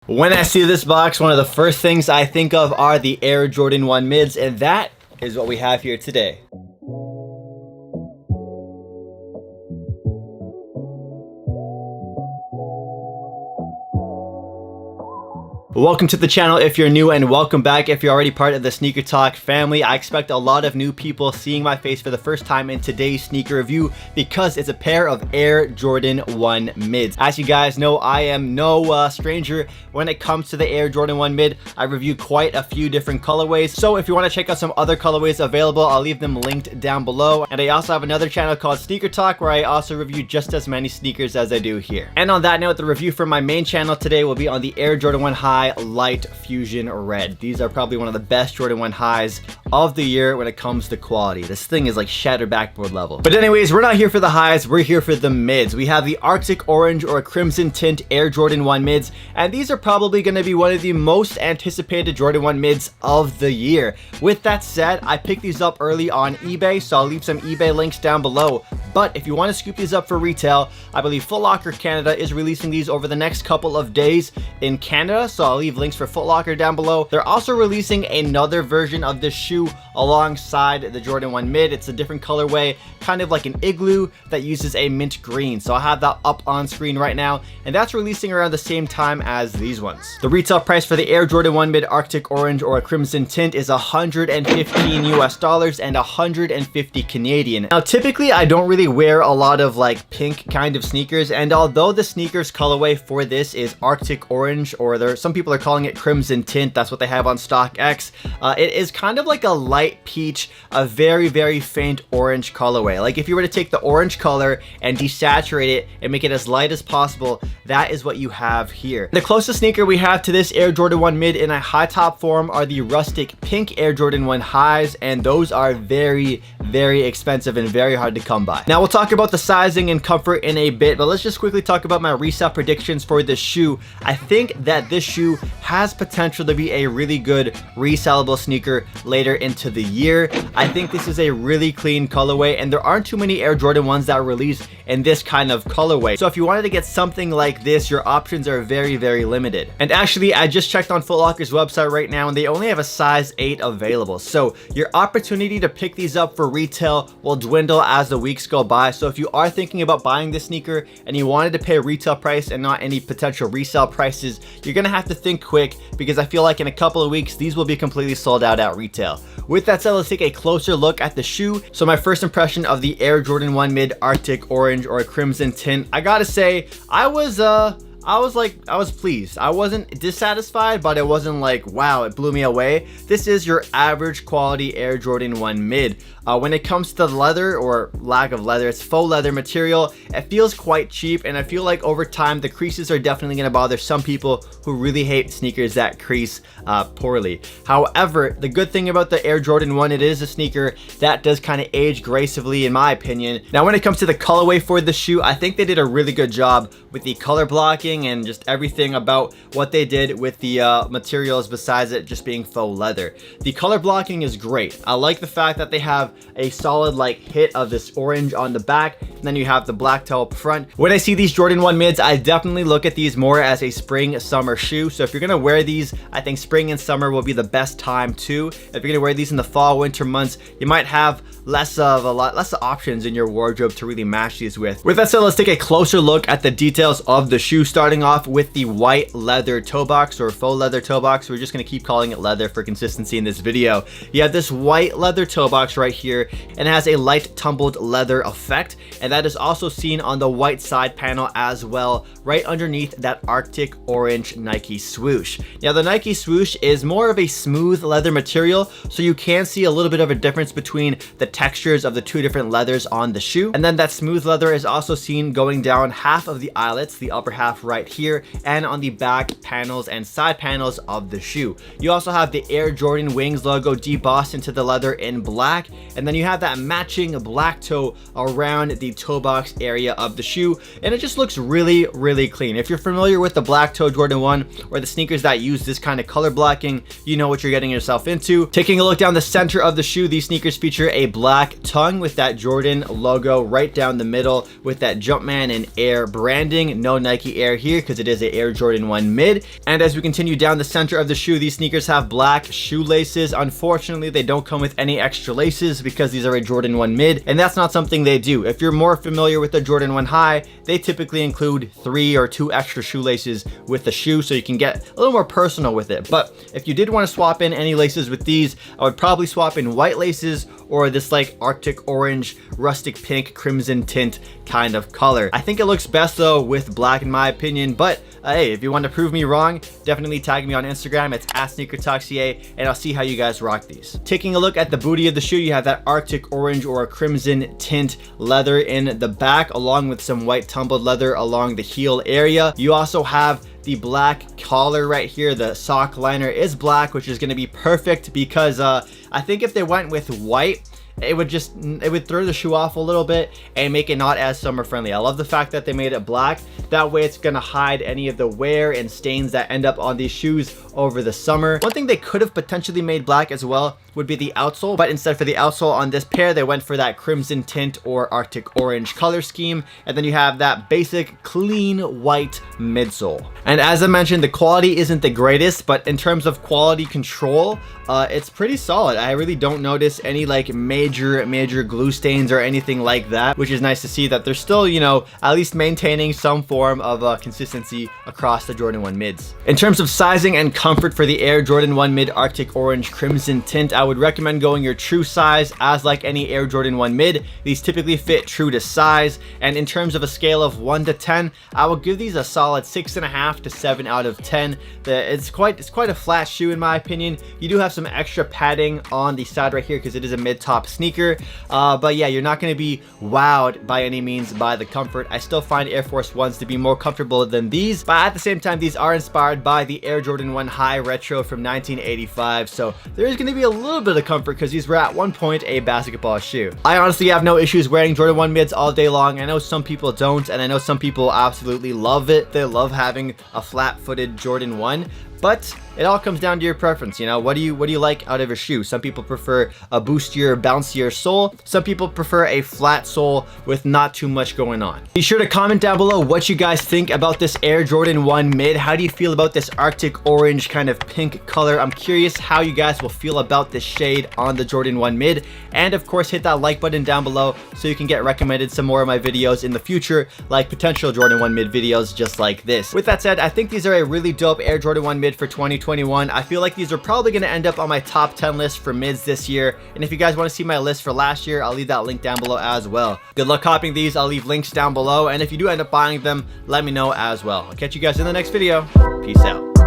When I see this box, one of the first things I think of are the Air Jordan 1 mids, and that is what we have here today. Welcome to the channel if you're new, and welcome back if you're already part of the Sneaker Talk family. I expect a lot of new people seeing my face for the first time in today's sneaker review because it's a pair of Air Jordan 1 mids. As you guys know, I am no stranger when it comes to the Air Jordan 1 mid. I review quite a few different colorways, so if you want to check out some other colorways available, I'll leave them linked down below. And I also have another channel called Sneaker Talk where I also review just as many sneakers as I do here. And on that note, the review for my main channel today will be on the Air Jordan 1 High Light Fusion Red. These are probably one of the best Jordan 1 highs of the year when it comes to quality. This thing is like shattered backboard level. But anyways, we're not here for the highs, we're here for the mids. We have the Arctic Orange or Crimson Tint Air Jordan 1 mids, and these are probably going to be one of the most anticipated Jordan 1 mids of the year. With that said, I picked these up early on eBay, so I'll leave some eBay links down below. But if you want to scoop these up for retail, I believe Foot Locker Canada is releasing these over the next couple of days in Canada, so I'll leave links for Foot Locker down below. They're also releasing another version of this shoe alongside the Jordan 1 mid. It's a different colorway, kind of like an igloo that uses a mint green. So I have that up on screen right now, and that's releasing around the same time as these ones. The retail price for the Air Jordan 1 mid Arctic Orange or Crimson Tint is $115 US and 150 Canadian. Now typically I don't really wear a lot of like pink kind of sneakers, and although the sneakers colorway for this is Arctic Orange, or some people are calling it Crimson Tint, that's what they have on StockX, it is kind of like a light peach, a very faint orange colorway. Like if you were to take the orange color and desaturate it and make it as light as possible, that is what you have here. The closest sneaker we have to this Air Jordan 1 mid in a high top form are the rustic pink Air Jordan 1 highs, and those are very expensive and very hard to come by. Now we'll talk about the sizing and comfort in a bit, but let's just quickly talk about my resale predictions for this shoe. I think that this shoe has potential to be a really good resellable sneaker later into the year. I think this is a really clean colorway, and there aren't too many Air Jordan 1s that release in this kind of colorway. So if you wanted to get something like this, your options are very limited. And actually, I just checked on Foot Locker's website right now, and they only have a size 8 available. So your opportunity to pick these up for retail will dwindle as the weeks go by. So if you are thinking about buying this sneaker and you wanted to pay a retail price and not any potential resale prices, you're gonna have to think quick, because I feel like in a couple of weeks these will be completely sold out at retail. With that said, let's take a closer look at the shoe. So my first impression of the Air Jordan 1 mid Arctic Orange or Crimson Tint, I gotta say I was pleased. I wasn't dissatisfied, but it wasn't like, wow, it blew me away. This is your average quality Air Jordan 1 mid. When it comes to leather, or lack of leather, it's faux leather material. It feels quite cheap, and I feel like over time the creases are definitely going to bother some people who really hate sneakers that crease poorly. However, the good thing about the Air Jordan 1, it is a sneaker that does kind of age gracefully in my opinion. Now when it comes to the colorway for the shoe, I think they did a really good job with the color blocking and just everything about what they did with the materials besides it just being faux leather. The color blocking is great. I like the fact that they have a solid like hit of this orange on the back, and then you have the black toe up front. When I see these Jordan 1 mids, I definitely look at these more as a spring summer shoe. So if you're gonna wear these, I think spring and summer will be the best time too. If you're gonna wear these in the fall winter months, you might have less options in your wardrobe to really match these with. With that said, let's take a closer look at the details of the shoe, starting off with the white leather toe box, or faux leather toe box. We're just gonna keep calling it leather for consistency in this video. You have this white leather toe box right here, and it has a light tumbled leather effect, and that is also seen on the white side panel as well, right underneath that Arctic Orange Nike swoosh. Now the Nike swoosh is more of a smooth leather material, so you can see a little bit of a difference between the textures of the two different leathers on the shoe. And then that smooth leather is also seen going down half of the eyelets, the upper half right here, and on the back panels and side panels of the shoe. You also have the Air Jordan Wings logo debossed into the leather in black, and then you have that matching black toe around the toe box area of the shoe, and it just looks really clean. If you're familiar with the black toe Jordan 1 or the sneakers that use this kind of color blocking, you know what you're getting yourself into. Taking a look down the center of the shoe, these sneakers feature a black tongue with that Jordan logo right down the middle with that Jumpman and Air branding. No Nike Air here because it is a Air Jordan 1 mid. And as we continue down the center of the shoe, these sneakers have black shoelaces. Unfortunately, they don't come with any extra laces because these are a Jordan 1 mid, and that's not something they do. If you're more familiar with the Jordan 1 high, they typically include 3 or 2 extra shoelaces with the shoe, so you can get a little more personal with it. But if you did want to swap in any laces with these, I would probably swap in white laces or this like Arctic orange, rustic pink, crimson tint kind of color. I think it looks best though with black in my opinion, but hey, if you want to prove me wrong, definitely tag me on Instagram. It's @SneakerTalksCA, and I'll see how you guys rock these. Taking a look at the booty of the shoe, you have that Arctic orange or a crimson tint leather in the back, along with some white tumbled leather along the heel area. You also have the black collar right here. The sock liner is black, which is going to be perfect because I think if they went with white, it would throw the shoe off a little bit and make it not as summer friendly. I love the fact that they made it black. That way it's gonna hide any of the wear and stains that end up on these shoes over the summer. One thing they could have potentially made black as well would be the outsole, but instead for the outsole on this pair, they went for that crimson tint or Arctic orange color scheme. And then you have that basic clean white midsole. And as I mentioned, the quality isn't the greatest, but in terms of quality control, it's pretty solid. I really don't notice any like major glue stains or anything like that, which is nice to see that they're still, you know, at least maintaining some form of consistency across the Jordan 1 mids. In terms of sizing and comfort for the Air Jordan 1 mid Arctic orange crimson tint, I would recommend going your true size. As like any Air Jordan 1 mid, these typically fit true to size. And in terms of a scale of 1 to 10, I will give these a solid 6.5 to 7 out of 10. It's quite a flat shoe in my opinion. You do have some extra padding on the side right here because it is a mid-top sneaker, but yeah, you're not going to be wowed by any means by the comfort. I still find Air Force Ones to be more comfortable than these, but at the same time, these are inspired by the Air Jordan 1 High Retro from 1985, so there is going to be a little bit of comfort because these were at one point a basketball shoe. I honestly have no issues wearing Jordan 1 mids all day long. I know some people don't, and I know some people absolutely love it. They love having a flat-footed Jordan 1. But it all comes down to your preference, you know. What do you like out of a shoe? Some people prefer a boostier, bouncier sole. Some people prefer a flat sole with not too much going on. Be sure to comment down below what you guys think about this Air Jordan 1 mid. How do you feel about this Arctic orange kind of pink color? I'm curious how you guys will feel about this shade on the Jordan 1 mid. And of course, hit that like button down below so you can get recommended some more of my videos in the future, like potential Jordan 1 mid videos just like this. With that said, I think these are a really dope Air Jordan 1 mid for 2021. I feel like these are probably going to end up on my top 10 list for mids this year. And if you guys want to see my list for last year, I'll leave that link down below as well. Good luck copying these. I'll leave links down below. And if you do end up buying them, let me know as well. I'll catch you guys in the next video. Peace out.